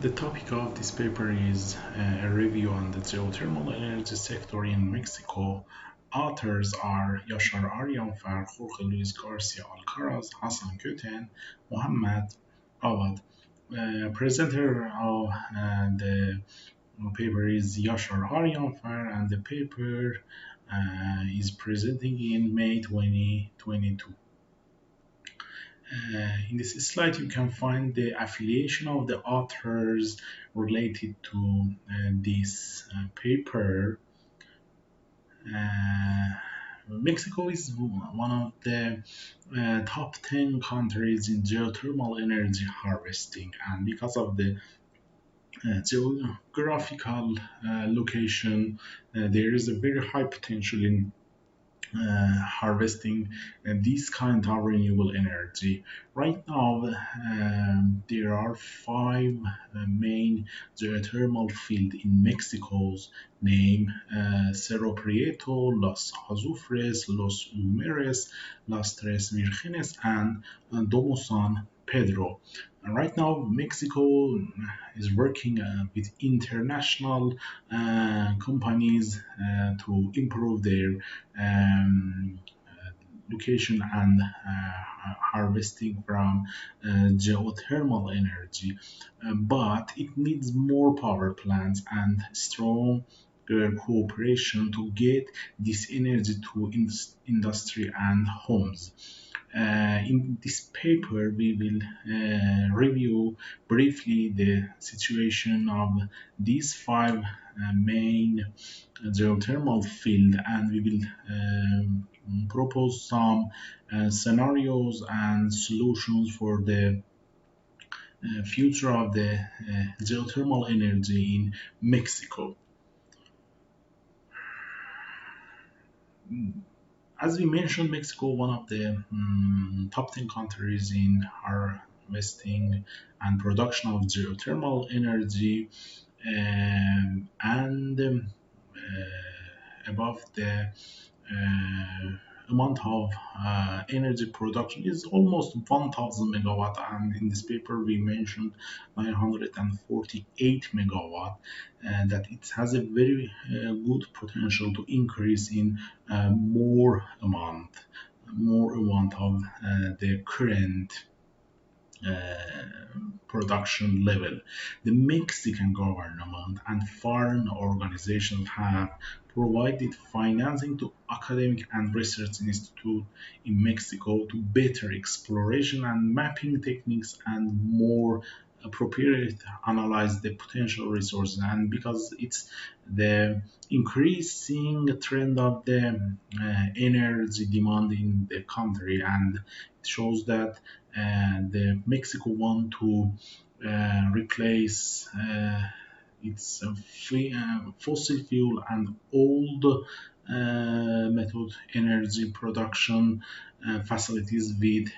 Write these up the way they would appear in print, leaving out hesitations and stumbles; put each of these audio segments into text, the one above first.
The topic of this paper is a review on the geothermal energy sector in Mexico. Authors are Yashar Aryanfar, Jorge Luis Garcia Alcaraz, Hassan Köten, Mohammad Awad. Presenter of the paper is Yashar Aryanfar, and the paper is presenting in May 2022. In this slide, you can find the affiliation of the authors related to this paper. Mexico is one of the top 10 countries in geothermal energy harvesting, and because of the geographical location, there is a very high potential in harvesting this kind of renewable energy. Right now, there are five main geothermal fields in Mexico's name: Cerro Prieto, Los Azufres, Los Lumeres, Las Tres Virgenes, and Domo San Pedro. Right now, Mexico is working with international companies to improve their location and harvesting from geothermal energy, but it needs more power plants and strong cooperation to get this energy to industry and homes. In this paper, we will review briefly the situation of these five main geothermal field, and we will propose some scenarios and solutions for the future of the geothermal energy in Mexico. As we mentioned, Mexico, one of the top 10 countries in harvesting and production of geothermal energy, and above the amount of energy production is almost 1000 megawatt, and in this paper we mentioned 948 megawatt, and that it has a very good potential to increase in more amount of the current production level. The Mexican government and foreign organizations have provided financing to academic and research institutes in Mexico to better exploration and mapping techniques and more appropriate analyze the potential resources. And because it's the increasing trend of the energy demand in the country, and it shows that the Mexico want to replace its fossil fuel and old method energy production facilities with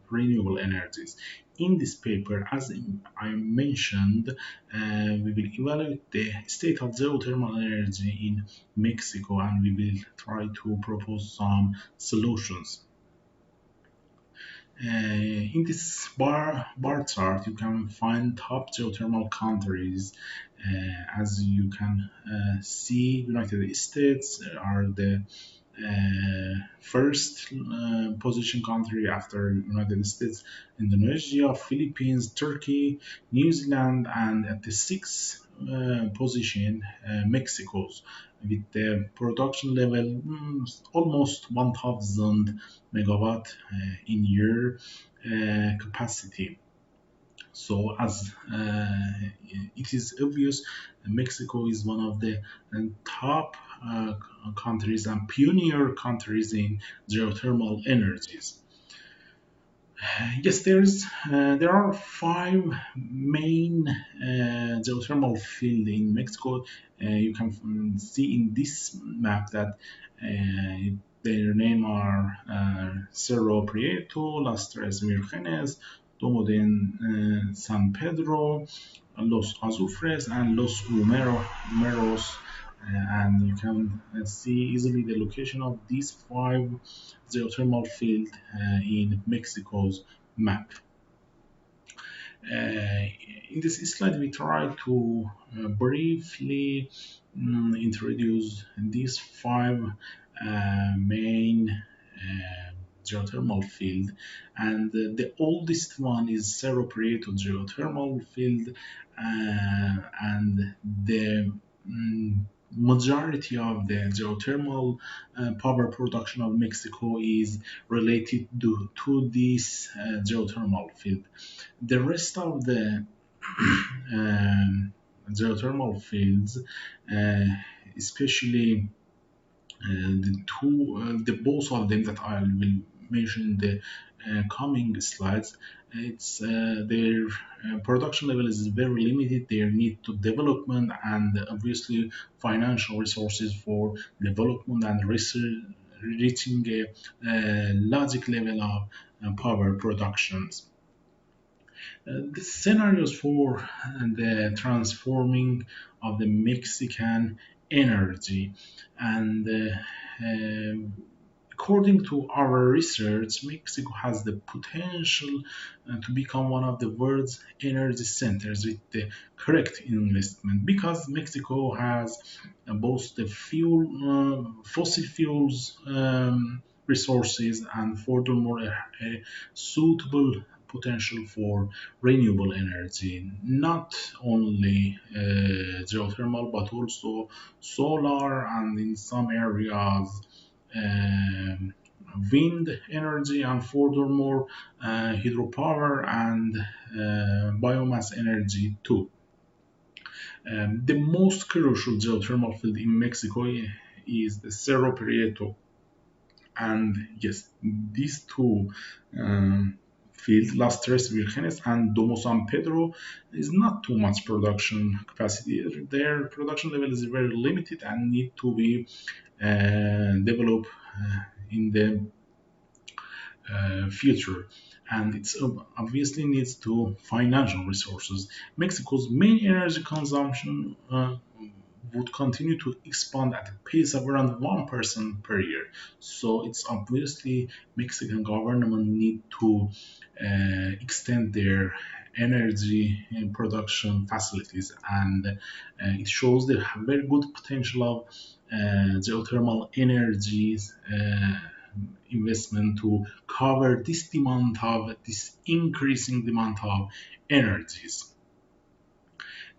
renewable energies. In this paper, as I mentioned, we will evaluate the state of geothermal energy in Mexico, and we will try to propose some solutions. In this bar chart, you can find top geothermal countries. As you can see, United States are the first position country after United States, Indonesia, Philippines, Turkey, New Zealand, and at the sixth position, Mexico's, with the production level almost 1000 megawatt in year capacity. So, as it is obvious, Mexico is one of the top countries and pioneer countries in geothermal energies. Yes, there are five main geothermal fields in Mexico. You can see in this map that their name are Cerro Prieto, Las Tres Virgenes, Domo de San Pedro, Los Azufres, and Los Lumeros. And you can see easily the location of these five geothermal fields in Mexico's map. In this slide, we try to briefly introduce these five main geothermal field, and the oldest one is Cerro Prieto geothermal field, and the mm, majority of the geothermal power production of Mexico is related to this geothermal field. The rest of the um, geothermal fields, uh, especially the both of them that I will mention in the coming slides, it's their production level is very limited. Their need to development and obviously financial resources for development and research, reaching a logic level of power productions. The scenarios for the transforming of the Mexican energy, and according to our research, Mexico has the potential to become one of the world's energy centers with the correct investment, because Mexico has both the fossil fuels resources, and furthermore a suitable potential for renewable energy, not only geothermal but also solar, and in some areas um, wind energy, and furthermore hydropower and biomass energy too. The most crucial geothermal field in Mexico is the Cerro Prieto, and yes, these two fields, Las Tres Virgenes and Domo San Pedro, is not too much production capacity. Their production level is very limited and need to be developed in the future, and it's obviously needs to financial resources. Mexico's main energy consumption would continue to expand at a pace of around 1% per year. So it's obviously Mexican government need to extend their energy production facilities, and it shows they have very good potential of geothermal energies investment to cover this increasing demand of energies.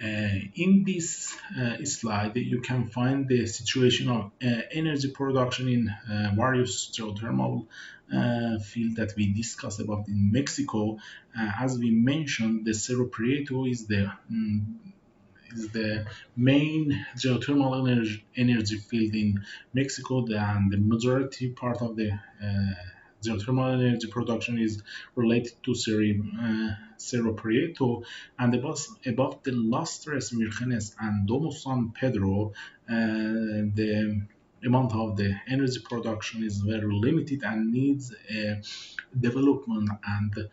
In this slide, you can find the situation of energy production in various geothermal field that we discussed about in Mexico. As we mentioned, the Cerro Prieto is the main geothermal energy field in Mexico, and the majority part of the geothermal energy production is related to Cerro Prieto, and above the Las Tres Virgenes and Domo San Pedro, the amount of the energy production is very limited and needs development and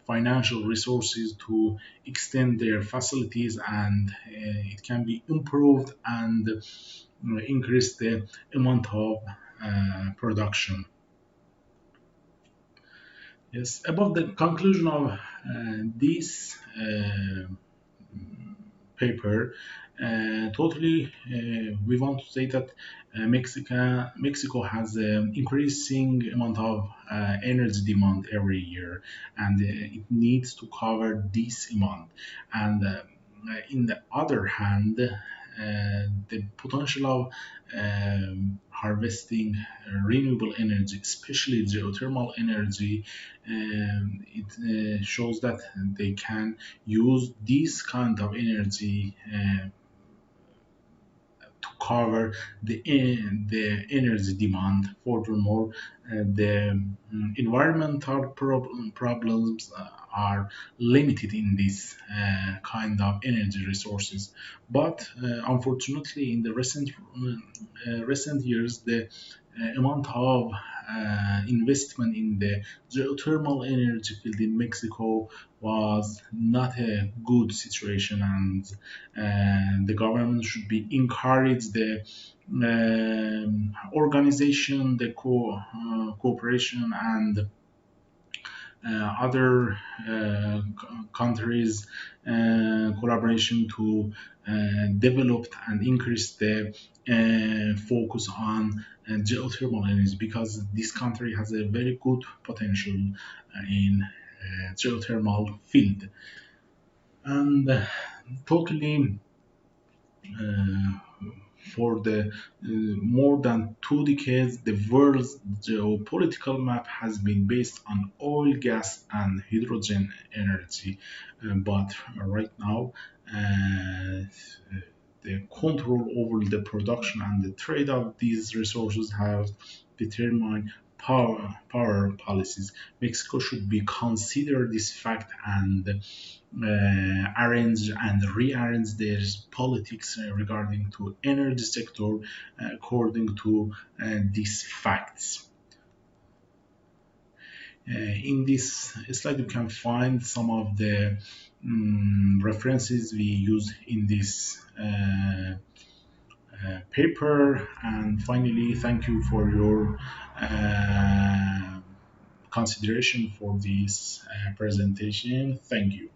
financial resources to extend their facilities, and it can be improved and increase the amount of production. Yes, about the conclusion of this paper, totally, we want to say that Mexico has an increasing amount of energy demand every year, and it needs to cover this amount. And in the other hand, the potential of harvesting renewable energy, especially geothermal energy, it shows that they can use this kind of energy to cover the energy demand. Furthermore, the environmental problems are limited in this kind of energy resources. But unfortunately, in the recent years, the amount of investment in the geothermal energy field in Mexico was not a good situation, and the government should be encourage the organization, the cooperation, and other countries collaboration to develop and increase the focus on geothermal energy, because this country has a very good potential in geothermal field. And totally uh, for the more than 2 decades, the world's geopolitical map has been based on oil, gas, and hydrogen energy. But right now, the control over the production and the trade of these resources have determined power policies. Mexico should be consider this fact and arrange and rearrange their politics regarding to energy sector according to these facts. In this slide, you can find some of the references we use in this paper. And finally, thank you for your consideration for this presentation. Thank you.